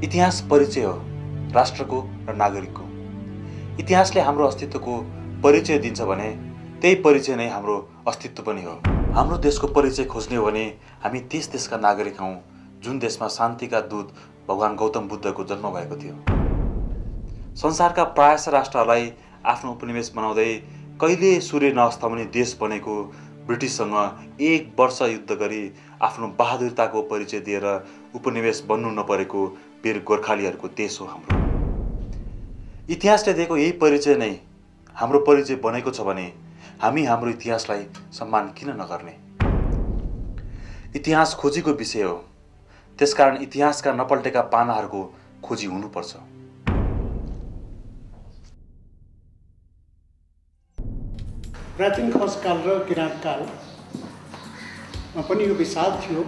इतिहास परिचय हो राष्ट्रको र नागरिकको। इतिहासले हाम्रो अस्तित्वको परिचय दिन्छ भने त्यही परिचय नै हाम्रो अस्तित्व पनि हो। हाम्रो देशको परिचय खोज्ने हो भने हामी त्यस देशका नागरिक हौँ जुन देशमा शान्तिका दूत भगवान गौतम बुद्धको जन्म भएको थियो। संसारका प्रायः राष्ट्रहरूलाई आफ्नो उपनिवेश बनाउँदै कहिले सूर्य नअस्ताउने देश बनेको ब्रिटिससँग 1 वर्ष युद्ध गरी आफ्नो बहादुरताको परिचय दिएर उपनिवेश बन्नु नपरेको वीर गोर्खालीहरूको देश हो हाम्रो। इतिहासले दिएको यही परिचय नै हाम्रो परिचय बनेको छ भने हामी हाम्रो इतिहासलाई सम्मान किन नगर्ने? इतिहास खोजीको विषय हो, त्यसकारण इतिहासका नपल्टेका पानाहरूको खोजी हुनुपर्छ। प्राचीन खसकाल र किराँतकालमा पनि यो विशाल थियो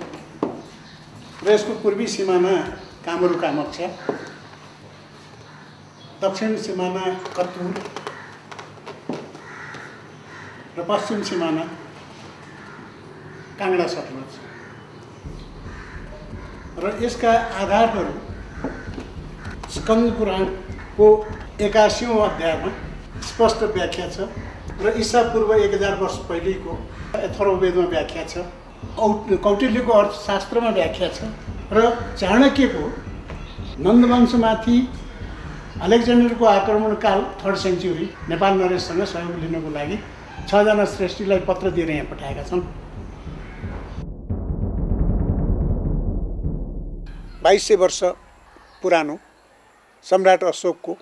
र यसको पूर्वी सिमाना कामरू कामक्ष्या, दक्षिण सिमाना कतुर र पश्चिम सिमाना काङ्गडा सतलज र यसका आधारहरू स्कन्द पुराणको 81औं अध्यायमा स्पष्ट व्याख्या छ र ईसा पूर्व 1000 वर्ष पहिलेको अथर्ववेदमा व्याख्या छ, कौटिल्यको अर्थशास्त्रमा व्याख्या छ र चाणक्यको नन्दवंशमाथि अलेक्जेन्डरको आक्रमणकाल 3rd सेन्चुरी नेपाल नरेशसँग सहयोग लिनको लागि 6 जना श्रेष्ठीलाई पत्र दिएर यहाँ पठाएका छन्। 2200 वर्ष पुरानो सम्राट अशोकको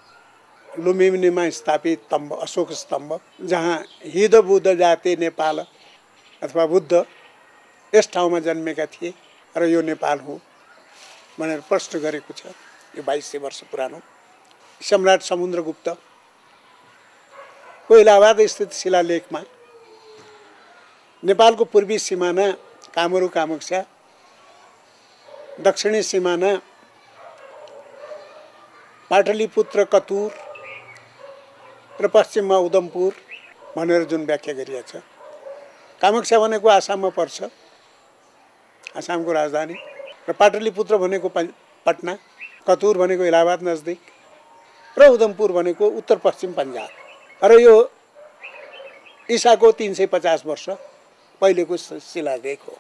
लुम्बिनीमा स्थापित अशोक स्तम्भ, जहाँ हिद बुद्ध जाते नेपाल अथवा बुद्ध यस ठाउँमा जन्मेका थिए र यो नेपाल हो भनेर प्रश्न गरेको छ। यो 2200 वर्ष पुरानो सम्राट समुद्रगुप्तको इलाहाबाद स्थित शिलालेखमा नेपालको पूर्वी सिमाना कामरू कामक्ष्या, दक्षिणी सिमाना पाटलिपुत्र कतुर र पश्चिममा उदमपुर भनेर जुन व्याख्या गरिएको छ। कामक्ष्या भनेको आसाममा पर्छ, आसामको राजधानी, र पाटलिपुत्र भनेको पटना, कतुर भनेको इलाहाबाद नजदिक र उदमपुर भनेको उत्तर पश्चिम पन्जाब। र यो ईसाको 350 वर्ष पहिलेको शिलालेख हो।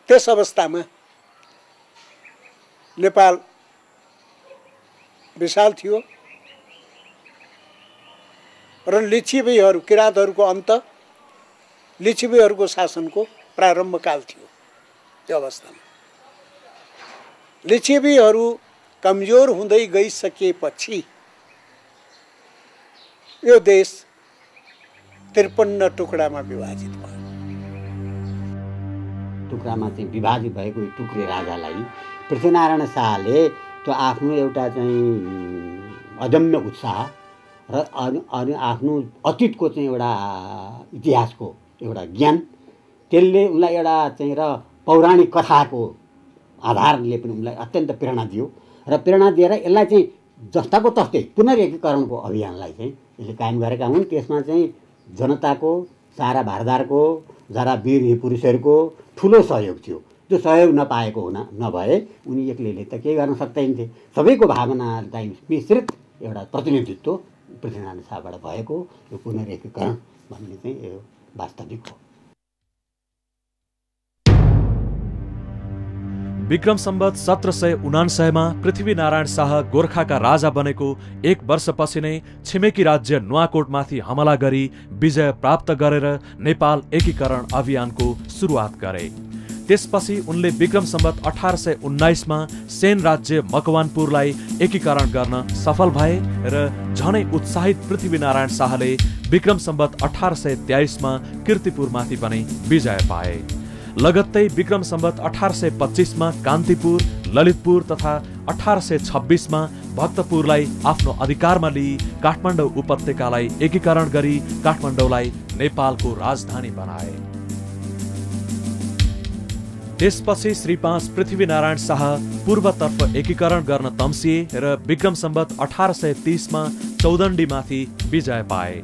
त्यस अवस्थामा नेपाल विशाल थियो र लिच्छवीहरू किराँतहरूको अन्त, लिच्छवीहरूको शासनको प्रारम्भकाल थियो। त्यो अवस्थामा लिच्छवीहरू कमजोर हुँदै गइसकेपछि यो देश 53 टुक्रामा विभाजित भयो। टुक्रामा चाहिँ विभाजित भएको टुक्रे राजालाई पृथ्वीनारायण शाहले त्यो आफ्नो एउटा चाहिँ अदम्य उत्साह र आफ्नो अतीतको चाहिँ एउटा इतिहासको एउटा ज्ञान, त्यसले उनलाई एउटा चाहिँ र पौराणिक कथाको आधारले पनि उनलाई अत्यन्त प्रेरणा दियो र प्रेरणा दिएर यसलाई चाहिँ जस्ताको तस्तै पुनर्एकीकरणको अभियानलाई चाहिँ यसले कायम गरेका हुन्। त्यसमा चाहिँ जनताको, सारा भारतको, सारा वीर पुरुषहरूको ठुलो सहयोग थियो। त्यो सहयोग नपाएको नभए उनी एक्लैले त केही गर्न सक्दैनथे। सबैको भावनालाई मिश्रित एउटा प्रतिनिधित्व पृथ्वीनारायण शाहबाट भएको यो पुनर्एकीकरण भन्ने चाहिँ यो वास्तविक हो। विक्रम सम्वत 1799 मा पृथ्वीनारायण शाह गोर्खाका राजा बनेको 1 वर्षपछि नै छिमेकी राज्य नुवाकोटमाथि हमला गरी विजय प्राप्त गरेर नेपाल एकीकरण अभियानको सुरुवात गरे। त्यसपछि उनले विक्रम सम्वत 1819 मा सेन राज्य मकवानपुरलाई एकीकरण गर्न सफल भए र झनै उत्साहित पृथ्वीनारायण शाहले विक्रम सम्वत 1823 मा कीर्तिपुरमाथि पनि विजय पाए। लगत्तै विक्रम सम्वत 1825 मा कान्तिपुर, ललितपुर तथा 1826 मा भक्तपुरलाई आफ्नो अधिकारमा लिई काठमाडौँ उपत्यकालाई एकीकरण गरी, काठमाडौँलाई नेपालको राजधानी बनाए। त्यसपछि श्री 5 पृथ्वीनारायण शाह पूर्वतर्फ एकीकरण गर्न तम्सिए र विक्रम सम्वत 1830 मा चौदण्डीमाथि विजय पाए।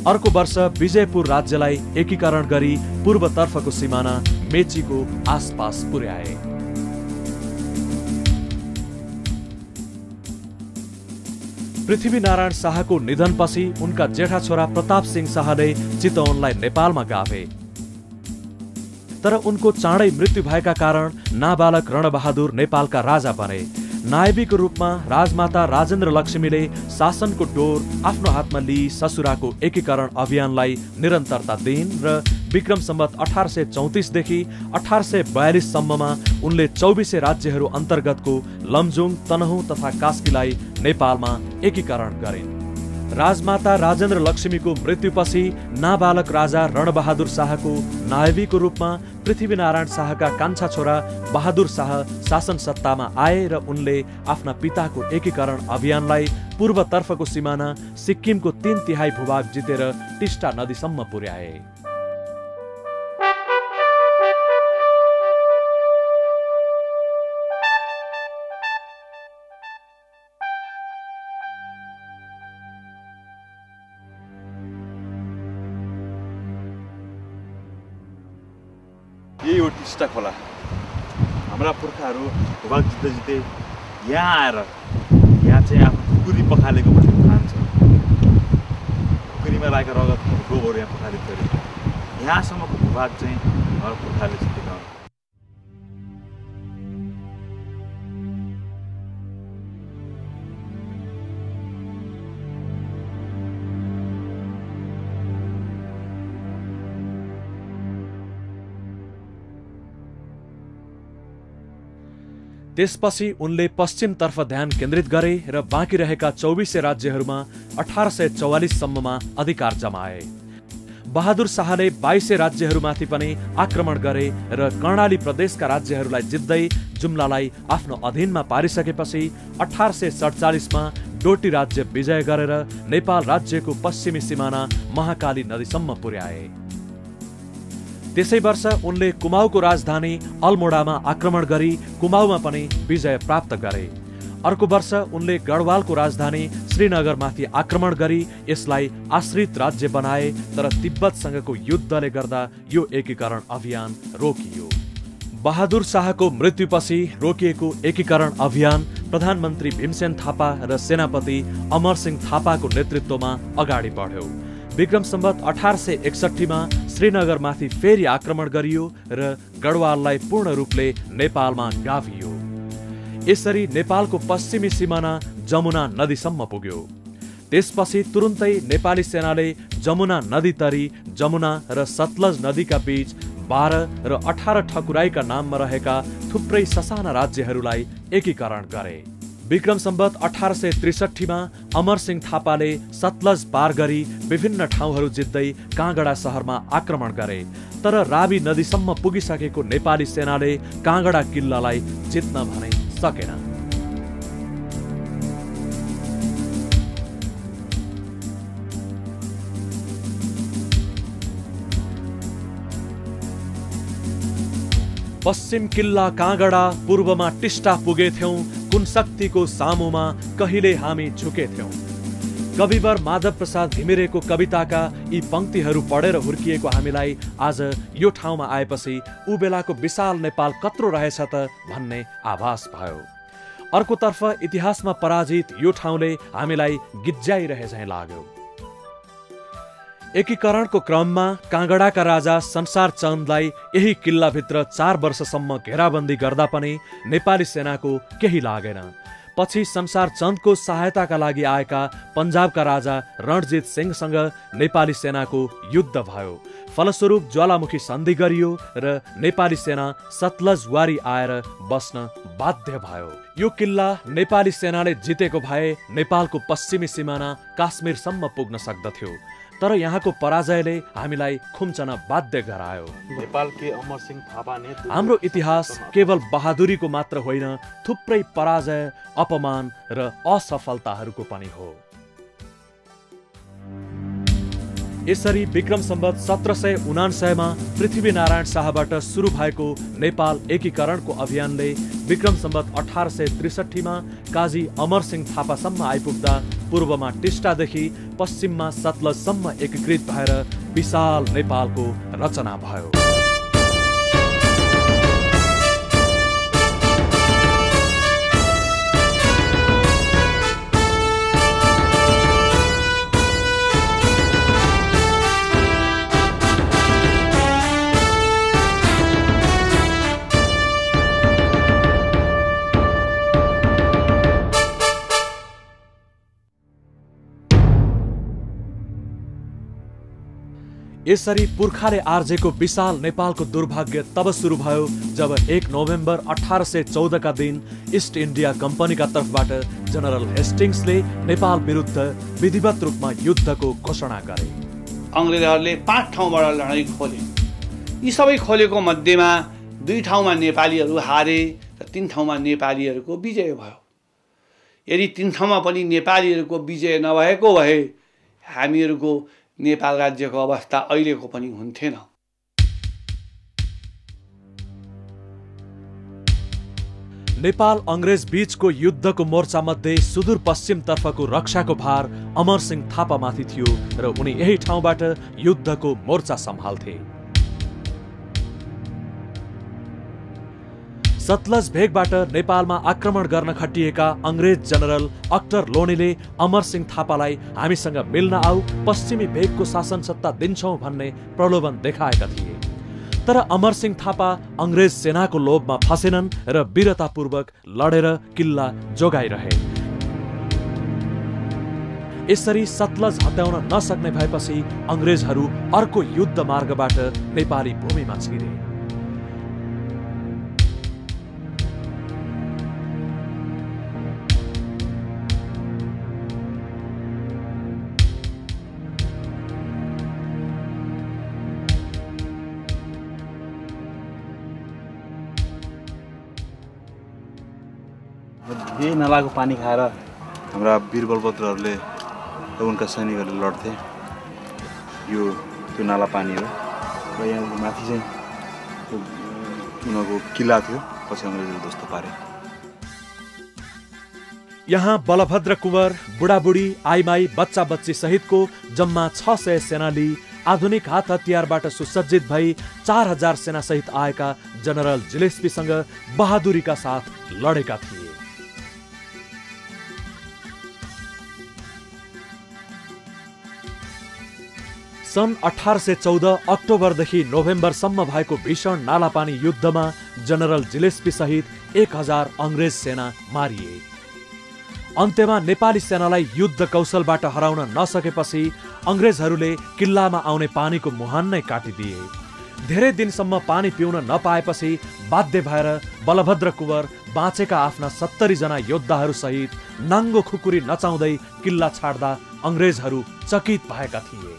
अर्को वर्ष विजयपुर राज्यलाई एकीकरण गरी पूर्वतर्फको सिमाना मेचीको आसपास पुर्याए। पृथ्वीनारायण शाहको निधनपछि उनका जेठा छोरा प्रताप सिंह शाहले चितवनलाई नेपालमा गाभे। तर उनको चाँडै मृत्यु भएका कारण नाबालक रणबहादुर नेपालका राजा बने। नायबीको रूपमा राजमाता राजेन्द्र लक्ष्मीले शासनको डोर आफ्नो हातमा लिई ससुराको एकीकरण अभियानलाई निरन्तरता दिइन् र विक्रम सम्वत 1834 देखि 1842 सम्ममा उनले 24 राज्यहरू अन्तर्गतको लमजुङ, तनहुँ तथा कास्कीलाई नेपालमा एकीकरण गरिन्। राजमाता राजेन्द्र लक्ष्मीको मृत्युपछि नाबालक राजा रणबहादुर शाहको नायबीको रूपमा पृथ्वीनारायण शाहका कान्छा छोरा बहादुर शाह शासन सत्तामा आए र उनले आफ्ना पिताको एकीकरण अभियानलाई पूर्वतर्फको सिमाना सिक्किमको 3/3 भूभाग जितेर टिस्टा नदीसम्म पुर्याए। यही हो टिस्टा खोला। हाम्रा पुर्खाहरू भूभाग जित्दै जित्दै यहाँ आएर यहाँ चाहिँ आफ्नो खुकुरी पखालेको भन्ने ठान्छ। खुकुरीमा लागेको रगत गोबर यहाँ पखालित गरे। यहाँसम्मको भूभाग चाहिँ हाम्रा पुर्खाले जितेका हुन्। त्यसपछि उनले पश्चिमतर्फ ध्यान केन्द्रित गरे र बाँकी रहेका 24 राज्यहरूमा 1844 सम्ममा अधिकार जमाए। बहादुर शाहले 22 राज्यहरूमाथि पनि आक्रमण गरे र कर्णाली प्रदेशका राज्यहरूलाई जित्दै जुम्लालाई आफ्नो अधीनमा पारिसकेपछि 1847 मा डोटी राज्य विजय गरेर नेपाल राज्यको पश्चिमी सिमाना महाकाली नदीसम्म पुर्याए। त्यसै वर्ष उनले कुमाऊको राजधानी अल्मोडामा आक्रमण गरी कुमाऊमा पनि विजय प्राप्त गरे। अर्को वर्ष उनले गढवालको राजधानी श्रीनगरमाथि आक्रमण गरी यसलाई आश्रित राज्य बनाए, तर तिब्बतसँगको युद्धले गर्दा यो एकीकरण अभियान रोकियो। बहादुर शाहको मृत्युपछि रोकिएको एकीकरण अभियान प्रधानमन्त्री भीमसेन थापा र सेनापति अमरसिंह थापाको नेतृत्वमा अगाडि बढ्यो। विक्रम सम्वत 1861 मा श्रीनगरमाथि फेरि आक्रमण गरियो र गढवाललाई पूर्ण रूपले नेपालमा गाभियो। यसरी नेपालको पश्चिमी सिमाना जमुना नदीसम्म पुग्यो। त्यसपछि तुरुन्तै नेपाली सेनाले जमुना नदी तरी जमुना र सतलज नदीका बीच 12 र 18 ठकुराईका नाममा रहेका थुप्रै ससाना राज्यहरूलाई एकीकरण गरे। विक्रम सम्वत 1863 मा अमरसिंह थापाले सतलज पार गरी विभिन्न ठाउँहरू जित्दै काँगडा शहरमा आक्रमण गरे, तर रावी नदीसम्म पुगिसकेको नेपाली सेनाले काँगडा किल्लालाई जित्न भने सकेन। पश्चिम किल्ला काँगडा, पूर्वमा टिस्टा पुगेथ्यौं, कुन शक्तिको सामुमा कहिले हामी झुकेथ्यौं। कविवर माधव प्रसाद घिमिरेको कविताका यी पंक्तिहरू पढेर हुर्किएको हामीलाई आज यो ठाउँमा आएपछि ऊ बेलाको विशाल नेपाल कत्रो रहेछ त भन्ने आभास भयो। अर्कोतर्फ इतिहासमा पराजित यो ठाउँले हामीलाई गिज्जाइरहे झैं लाग्यो। एकीकरणको क्रममा काँगडाका राजा संसार चन्दलाई यही किल्लाभित्र 4 वर्षसम्म घेराबन्दी गर्दा पनि नेपाली सेनाको केही लागेन। पछि संसार चन्दको सहायताका लागि आएका पन्जाबका राजा रणजित सिंहसँग नेपाली सेनाको युद्ध भयो। फलस्वरूप ज्वालामुखी सन्धि गरियो र नेपाली सेना सतलज वारी आएर बस्न बाध्य भयो। यो किल्ला नेपाली सेनाले जितेको भए नेपालको पश्चिमी सिमाना काश्मीरसम्म पुग्न सक्दथ्यो, तर यहाँको पराजयले हामीलाई खुम्चन बाध्य गरायो। नेपालकै अमरसिंह थापा ने हाम्रो इतिहास केवल बहादुरीको मात्र होइन, थुप्रै पराजय, अपमान र असफलताहरूको पनि हो। यसरी विक्रम सम्वत 1799 मा पृथ्वीनारायण शाहबाट सुरु भएको नेपाल एकीकरणको अभियानले विक्रम सम्वत 1863 मा काजी अमरसिंह थापासम्म आइपुग्दा पूर्वमा टिस्टादेखि पश्चिममा सतलजसम्म एकीकृत भएर विशाल नेपालको रचना भयो। यसरी पुर्खाले आर्जेको विशाल नेपालको दुर्भाग्य तब सुरु भयो जब 1 नोभेम्बर 1814 का दिन इस्ट इन्डिया कम्पनीका तर्फबाट जनरल हेस्टिङ्सले नेपाल विरुद्ध विधिवत रूपमा युद्धको घोषणा गरे। अङ्ग्रेजहरूले 5 ठाउँबाट लडाईँ खोले। यी सबै खोलेको मध्येमा 2 ठाउँमा नेपालीहरू हारे र 3 ठाउँमा नेपालीहरूको विजय भयो। यदि 3 ठाउँमा पनि नेपालीहरूको विजय नभएको भए हामीहरूको नेपाल राज्यको अवस्था अहिलेको पनि हुन्थेन। नेपाल अंग्रेज बीचको युद्धको मोर्चामध्ये सुदूरपश्चिमतर्फको रक्षाको भार अमरसिंह थापामाथि थियो र उनी यही ठाउँबाट युद्धको मोर्चा सम्हाल्थे। सतलज भेगबाट नेपालमा आक्रमण गर्न खटिएका अंग्रेज जनरल अक्टर लोनीले अमरसिंह थापालाई हामीसँग मिल्न आऊ, पश्चिमी भेगको शासन सत्ता दिन्छौं भन्ने प्रलोभन देखाएका थिए। तर अमरसिंह थापा अंग्रेज सेनाको लोभमा फसेनन् र वीरतापूर्वक लडेर किल्ला जोगाइरहे। यसरी सतलज हत्याउन नसक्ने भएपछि अंग्रेजहरू अर्को युद्ध मार्गबाट नेपाली भूमिमा छिरे। यही नालाको पानी खाएर हाम्रा वीर बलभद्रहरूले र उनका सैनिकहरूले लड्थे। यो त्यो नाला पानी हो र यहाँ माथि चाहिँ उनीहरूको किल्ला थियो, पछि अङ्ग्रेजहरूले ध्वस्त पारे। यहाँ बलभद्र कुँवर, बुढाबुढी, आइमाई, बच्चा बच्ची सहितको जम्मा 600 सेनाली आधुनिक हात हतियारबाट सुसज्जित भई 4000 सेना सहित आएका जनरल जिलेस्पीसँग बहादुरीका साथ लडेका थिए। सन् 1814 अक्टोबरदेखि नोभेम्बरसम्म भएको भीषण नालापानी युद्धमा जनरल जिलेस्पी सहित 1000 अंग्रेज सेना मारिए। अन्त्यमा नेपाली सेनालाई युद्ध कौशलबाट हराउन नसकेपछि अंग्रेजहरूले किल्लामा आउने पानीको मुहान नै काटिदिए। धेरै दिनसम्म पानी पिउन नपाएपछि बाध्य भएर बलभद्र कुँवर बाँचेका आफ्ना 70 जना योद्धाहरू सहित नाङ्गो खुकुरी नचाउँदै किल्ला छाड्दा अंग्रेजहरू चकित भएका थिए।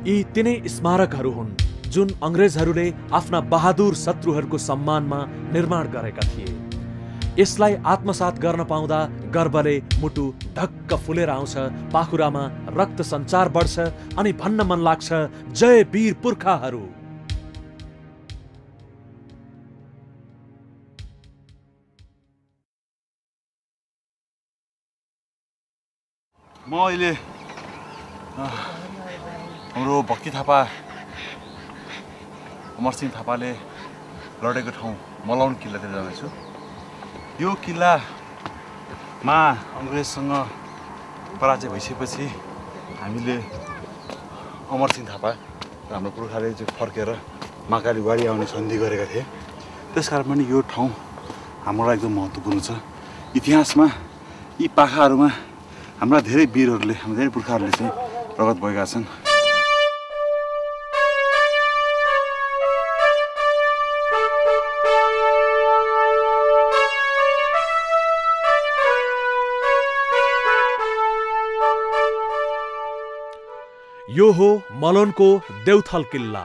यी तिनै स्मारकहरू हुन् जुन अंग्रेजहरूले आफ्ना बहादुर शत्रुहरूको सम्मानमा निर्माण गरेका थिए। यसलाई आत्मसात गर्न पाउँदा गर्वले मुटु ढक्क फुलेर आउँछ, पाखुरामा रक्त सञ्चार बढ्छ अनि भन्न मन लाग्छ, जय वीर पुर्खाहरू। म अहिले हाम्रो भक्ति थापा, अमरसिंह थापाले लडेको ठाउँ मलाउन किल्लातिर जानेछु। यो किल्लामा अंग्रेजसँग पराजय भइसकेपछि हामीले अमरसिंह थापा र हाम्रो पुर्खाले चाहिँ फर्केर महाकाली वाडी आउने सन्धि गरेका थिए। त्यसकारण पनि यो ठाउँ हाम्रो लागि एकदम महत्त्वपूर्ण छ। इतिहासमा यी पाखाहरूमा हाम्रा धेरै वीरहरूले, हाम्रा धेरै पुर्खाहरूले चाहिँ प्रगत भएका छन्। यो हो मलोनको देउथल किल्ला।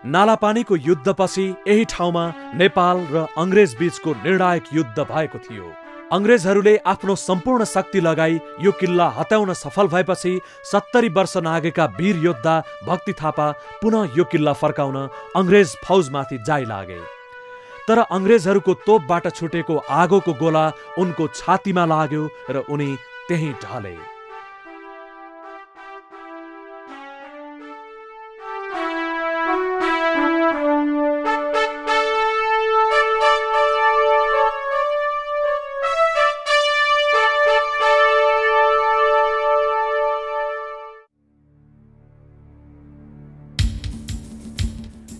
नालापानीको युद्धपछि यही ठाउँमा नेपाल र अंग्रेज बीचको निर्णायक युद्ध भएको थियो। अंग्रेजहरूले आफ्नो सम्पूर्ण शक्ति लगाई यो किल्ला हत्याउन सफल भएपछि 70 वर्ष नागेका वीर योद्धा भक्ति थापा पुनः यो किल्ला फर्काउन अंग्रेज फौजमाथि जाइ लागे। तर अंग्रेजहरूको तोपबाट छुटेको आगोको गोला उनको छातीमा लाग्यो र उनी त्यही ढले।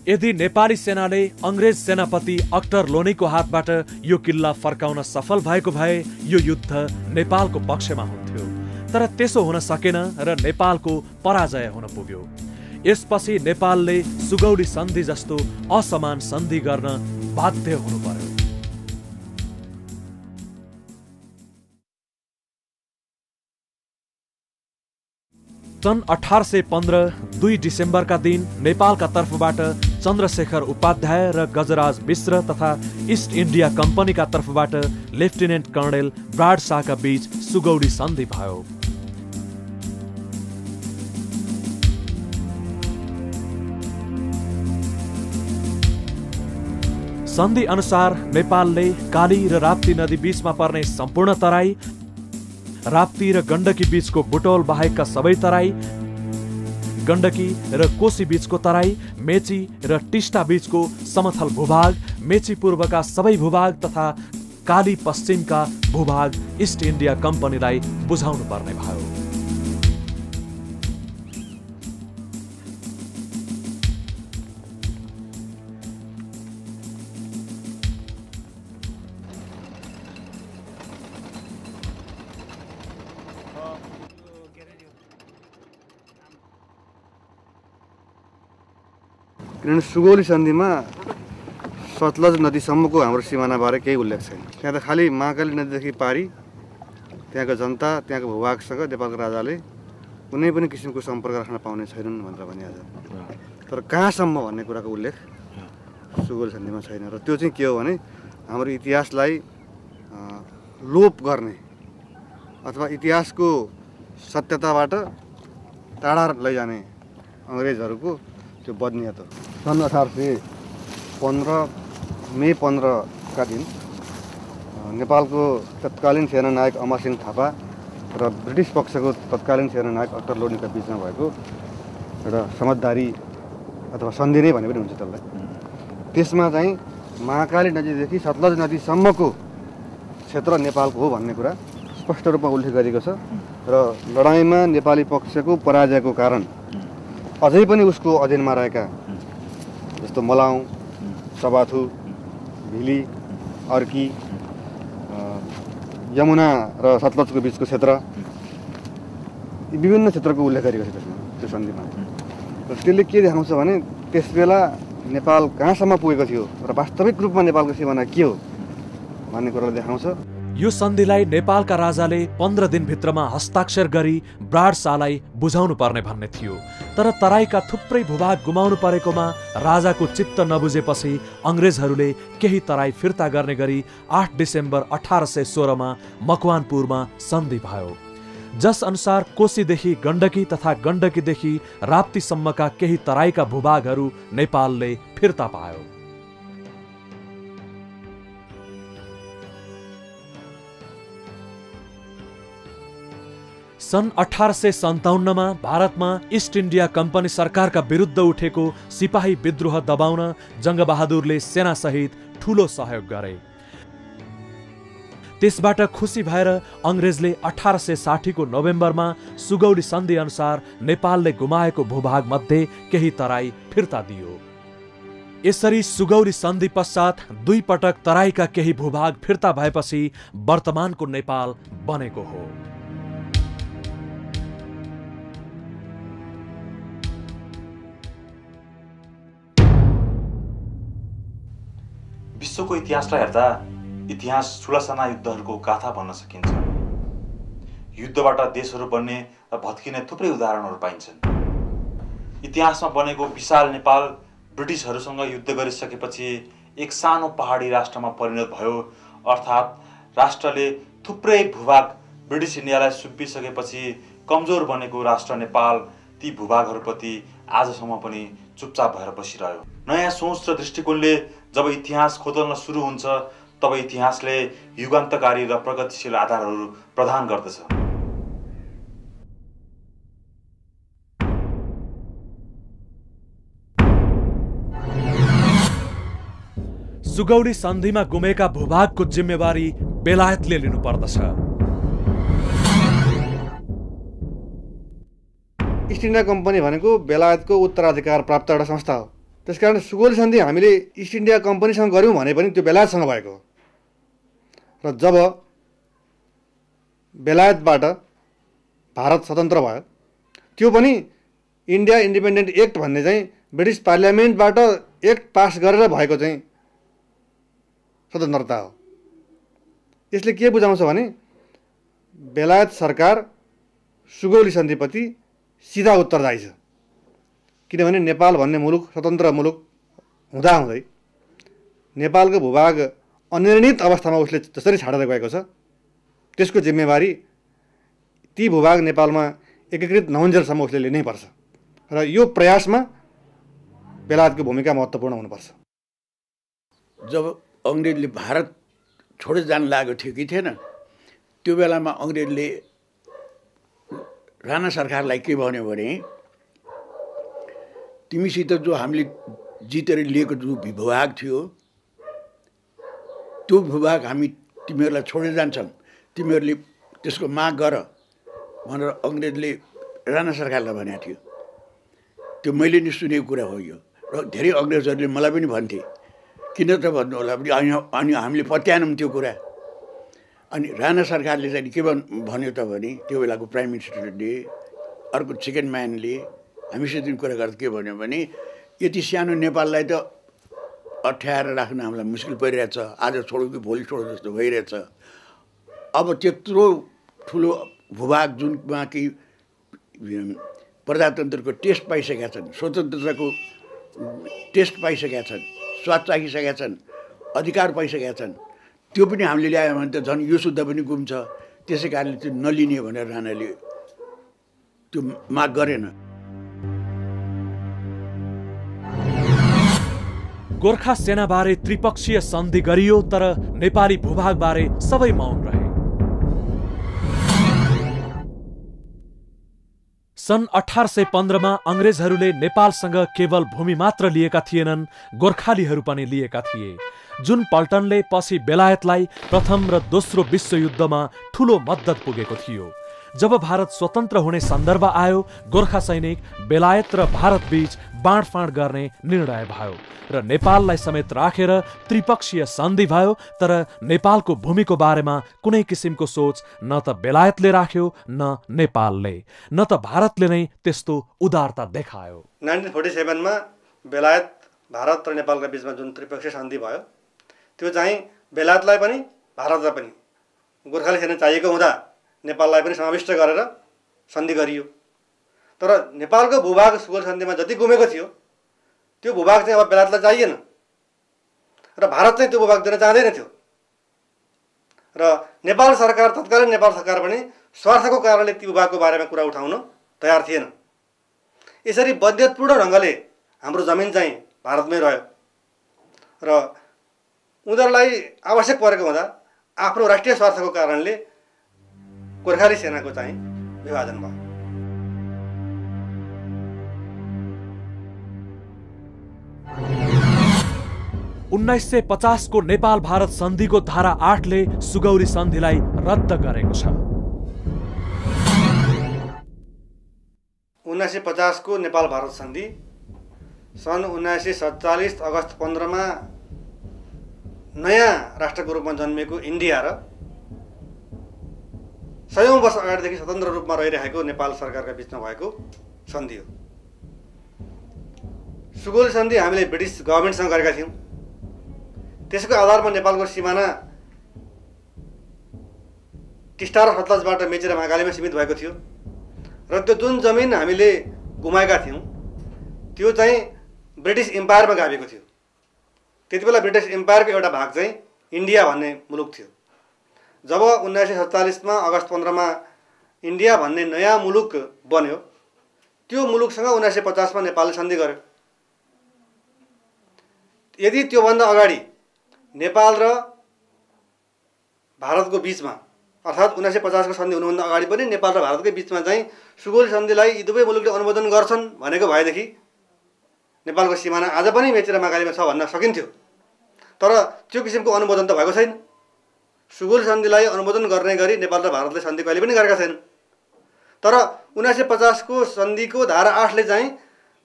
यदि नेपाली सेनाले अंग्रेज सेनापति अक्टर लोनीको हातबाट यो किल्ला फर्काउन सफल भएको भए यो युद्ध नेपालको पक्षमा हुन्थ्यो। तर त्यसो हुन सकेन र नेपालको पराजय हुन पुग्यो। यसपछि नेपालले सुगौली सन्धि जस्तो असमान सन्धि गर्न बाध्य हुनु पर्यो। सन् 1815 2 डिसेम्बरका दिन नेपालका तर्फबाट चन्द्रशेखर उपाध्याय र गजराज मिश्र तथा इस्ट इन्डिया कम्पनीका तर्फबाट लेफ्टिनेन्ट कर्णेल ब्राड शाहका बीच सुगौली सन्धि भयो। सन्धि अनुसार नेपालले काली र राप्ती नदी बीचमा पर्ने सम्पूर्ण तराई, राप्ती र गण्डकी बीचको बुटौल बाहेकका सबै तराई, गण्डकी र कोशी बीचको तराई, मेची र टिस्टा बीचको समथल भूभाग, मेची पूर्वका सबै भूभाग तथा काली पश्चिमका भूभाग इस्ट इन्डिया कम्पनीलाई बुझाउनु पर्ने भयो। किनभने सुगौली सन्धिमा सतलज नदीसम्मको हाम्रो सिमानाबारे केही उल्लेख छैन। त्यहाँ त खालि महाकाली नदीदेखि पारी त्यहाँको जनता, त्यहाँको भूभागसँग नेपालको राजाले कुनै पनि किसिमको सम्पर्क राख्न पाउने छैनन् भनेर भनिहाल्छ। तर कहाँसम्म भन्ने कुराको उल्लेख सुगौली सन्धिमा छैन। र त्यो चाहिँ के हो भने हाम्रो इतिहासलाई लोप गर्ने अथवा इतिहासको सत्यताबाट टाढा लैजाने अङ्ग्रेजहरूको त्यो बदनियत हो। सन् 1815 मे 15 का दिन नेपालको तत्कालीन सेनानायक अमरसिंह थापा र ब्रिटिस पक्षको तत्कालीन सेनानायक अक्टर लोनीका बिचमा भएको एउटा समझदारी अथवा सन्धि नै भने पनि हुन्छ त्यसलाई। त्यसमा चाहिँ महाकाली नदीदेखि सतलज नदीसम्मको क्षेत्र नेपालको हो भन्ने कुरा स्पष्ट रूपमा उल्लेख गरिएको छ। र लडाइँमा नेपाली पक्षको पराजयको कारण अझै पनि उसको अधीनमा रहेका जस्तो मलाउ, सबाथु, भिली, अर्की, यमुना र सतलजको बिचको क्षेत्र, यी विभिन्न क्षेत्रको उल्लेख गरिएको छ त्यसमा, त्यो सन्धिमा। र त्यसले के देखाउँछ भने त्यसबेला नेपाल कहाँसम्म पुगेको थियो र वास्तविक रूपमा नेपालको सिमाना के हो भन्ने कुरालाई देखाउँछ। यो सन्धिलाई नेपालका राजाले 15 दिनभित्रमा हस्ताक्षर गरी ब्राड शाहलाई बुझाउनु पर्ने भन्ने थियो। तर तराईका थुप्रै भूभाग गुमाउनु परेकोमा राजाको चित्त नबुझेपछि अंग्रेजहरूले केही तराई फिर्ता गर्ने गरी 8 डिसेम्बर 1816 मा मकवानपुरमा सन्धि भयो, जस अनुसार कोशीदेखि गण्डकी तथा गण्डकीदेखि राप्तीसम्मका केही तराईका भूभागहरू नेपालले फिर्ता पायो। सन् 1857 मा भारतमा इस्ट इन्डिया कम्पनी सरकारका विरुद्ध उठेको सिपाही विद्रोह दबाउन जङ्गबहादुरले सेनासहित ठूलो सहयोग गरे। त्यसबाट खुसी भएर अंग्रेजले 1860 को नोभेम्बरमा सुगौली सन्धि अनुसार नेपालले गुमाएको भूभाग मध्ये केही तराई फिर्ता दियो। यसरी सुगौली सन्धि पश्चात 2 पटक तराईका केही भूभाग फिर्ता भएपछि वर्तमानको नेपाल बनेको हो। विश्वको इतिहासलाई हेर्दा इतिहास ठुला साना युद्धहरूको गाथा भन्न सकिन्छ। युद्धबाट देशहरू बन्ने र भत्किने थुप्रै उदाहरणहरू पाइन्छन्। इतिहासमा बनेको विशाल नेपाल ब्रिटिसहरूसँग युद्ध गरिसकेपछि एक सानो पहाडी राष्ट्रमा परिणत भयो, अर्थात् राष्ट्रले थुप्रै भूभाग ब्रिटिस इन्डियालाई सुम्पिसकेपछि कमजोर बनेको राष्ट्र नेपाल ती भूभागहरूप्रति आजसम्म पनि चुपचाप भएर बसिरह्यो। नयाँ सोच र दृष्टिकोणले जब इतिहास खोदल्न सुरु हुन्छ तब इतिहासले युगान्तकारी र प्रगतिशील आधारहरू प्रदान गर्दछ। सुगौली सन्धिमा गुमेका भूभागको जिम्मेवारी बेलायतले लिनुपर्दछ। इस्ट इन्डिया कम्पनी भनेको बेलायतको उत्तराधिकार प्राप्त एउटा संस्था हो। त्यसकारण सुगौली सन्धि हामीले इस्ट इन्डिया कम्पनीसँग गऱ्यौँ भने पनि त्यो बेलायतसँग भएको हो। र जब बेलायतबाट भारत स्वतन्त्र भयो त्यो पनि इन्डिया इन्डिपेन्डेन्ट एक्ट भन्ने चाहिँ ब्रिटिस पार्लियामेन्टबाट एक्ट पास गरेर भएको चाहिँ स्वतन्त्रता हो। यसले के बुझाउँछ भने बेलायत सरकार सुगौली सन्धिप्रति सिधा उत्तरदायी छ। किनभने नेपाल भन्ने मुलुक स्वतन्त्र मुलुक हुँदाहुँदै नेपालको भूभाग अनिर्णित अवस्थामा उसले जसरी छाडेर गएको छ त्यसको जिम्मेवारी ती भूभाग नेपालमा एकीकृत नहुन्जेलसम्म उसले लिनैपर्छ र यो प्रयासमा बेलायतको भूमिका महत्त्वपूर्ण हुनुपर्छ। जब अङ्ग्रेजले भारत छोडेर जान लागेको थियो कि थिएन, त्यो बेलामा अङ्ग्रेजले राणा सरकारलाई के भन्यो भने तिमीसित जो हामीले जितेर लिएको जो भूभाग थियो त्यो भूभाग हामी तिमीहरूलाई छोडेर जान्छौँ, तिमीहरूले त्यसको माग गर भनेर अङ्ग्रेजले राणा सरकारलाई भनेको थियो। त्यो मैले नि सुनेको कुरा हो यो, र धेरै अङ्ग्रेजहरूले मलाई पनि भन्थे किन त भन्नु होला अनि हामीले पत्याएनौँ त्यो कुरा। अनि राणा सरकारले चाहिँ के भन्यो त भने त्यो बेलाको प्राइम मिनिस्टरले अर्को सेकेन्ड म्यानले हामीसित कुरा गर्दा के भन्यो भने यति सानो नेपाललाई त अठ्याएर राख्न हामीलाई मुस्किल परिरहेछ, आज छोडौँ कि भोलि छोडौँ जस्तो भइरहेछ। अब त्यत्रो ठुलो भूभाग जुनमा कि प्रजातन्त्रको टेस्ट पाइसकेका छन्, स्वतन्त्रताको टेस्ट पाइसकेका छन्, स्वाद चाखिसकेका छन्, अधिकार पाइसकेका छन्, त्यो पनि हामीले ल्यायो भने त झन् यो शुद्ध पनि गुम्छ। त्यसै कारणले त्यो नलिने भनेर राणाले त्यो माग गरेन। गोर्खा सेनाबारे त्रिपक्षीय सन्धि गरियो तर नेपाली भूभागबारे सबै मौन रहे। सन् 1815 मा अंग्रेजहरूले नेपालसँग केवल भूमि मात्र लिएका थिएनन्, गोर्खालीहरू पनि लिएका थिए, जुन पल्टनले पछि बेलायतलाई प्रथम र दोस्रो विश्वयुद्धमा ठूलो मद्दत पुगेको थियो। जब भारत स्वतन्त्र हुने सन्दर्भ आयो, गोर्खा सैनिक बेलायत र भारत बीच बाँडफाँड गर्ने निर्णय भयो र नेपाललाई समेत राखेर त्रिपक्षीय सन्धि भयो। तर नेपालको भूमिको बारेमा कुनै किसिमको सोच न त बेलायतले राख्यो न नेपालले, न त भारतले नै त्यस्तो उदारता देखायो। 1947 मा बेलायत भारत र नेपालका बीचमा जुन त्रिपक्षीय सन्धि भयो त्यो चाहिँ बेलायतलाई पनि भारतलाई पनि गोर्खाली सेना चाहिएको हुँदा नेपाललाई पनि समाविष्ट गरेर सन्धि गरियो। तर नेपालको भूभाग सुगौली सन्धिमा जति गुमेको थियो त्यो भूभाग चाहिँ अब बेलायतलाई चाहिएन र भारत चाहिँ त्यो भूभाग दिन चाहँदैन थियो र नेपाल सरकार, तत्कालीन नेपाल सरकार पनि स्वार्थको कारणले ती भूभागको बारेमा कुरा उठाउन तयार थिएन। यसरी बद्यतपूर्ण ढङ्गले हाम्रो जमिन चाहिँ भारतमै रह्यो र उनीहरूलाई आवश्यक परेको हुँदा आफ्नो राष्ट्रिय स्वार्थको कारणले गोर्खाली सेनाको चाहिँ विभाजन भयो। उन्नाइससय 50 को नेपाल भारत सन्धिको धारा 8 ले सुगौली सन्धिलाई रद्द गरेको छ। 1950 को नेपाल भारत सन्धि सन् 1947 अगस्त 15 मा नयाँ राष्ट्रको रूपमा जन्मेको इन्डिया र 100औं वर्ष अगाडिदेखि स्वतन्त्र रूपमा रहिरहेको नेपाल सरकारका बीचमा भएको सन्धि हो। सुगौली सन्धि हामीले ब्रिटिस गभर्नमेन्टसँग गरेका थियौँ। त्यसको आधारमा नेपालको सिमाना टिस्टा र सतलजबाट मेची र महाकालीमा सीमित भएको थियो र त्यो जुन जमिन हामीले गुमाएका थियौँ त्यो चाहिँ ब्रिटिस इम्पायरमा गाभिएको थियो। त्यति बेला ब्रिटिस इम्पायरको एउटा भाग चाहिँ इन्डिया भन्ने मुलुक थियो। जब 1947 मा अगस्त 15 मा इन्डिया भन्ने नयाँ मुलुक बन्यो, त्यो मुलुकसँग 1950 मा नेपालले सन्धि गर्यो। यदि त्योभन्दा अगाडि नेपाल र भारतको बीचमा अर्थात् 1950 को सन्धि हुनुभन्दा अगाडि पनि नेपाल र भारतकै बीचमा चाहिँ सुगौली सन्धिलाई यी दुवै मुलुकले अनुमोदन गर्छन् भनेको भएदेखि नेपालको सिमाना आज पनि मेची र महाकालीमा छ भन्न सकिन्थ्यो। तर त्यो किसिमको अनुमोदन त भएको छैन। सुगौली सन्धिलाई अनुमोदन गर्ने गरी नेपाल र भारतले सन्धि कहिले पनि गरेका छैनन्। तर 1950 को सन्धिको धारा 8 ले चाहिँ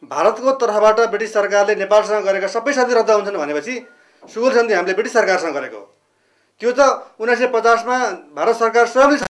भारतको तर्फबाट ब्रिटिस सरकारले नेपालसँग गरेका सबै सन्धि रद्द हुन्छन् भनेपछि सुगौल सन्धि हामीले ब्रिटिस सरकारसँग गरेको हो। त्यो त 1950 मा भारत सरकार स्वयंले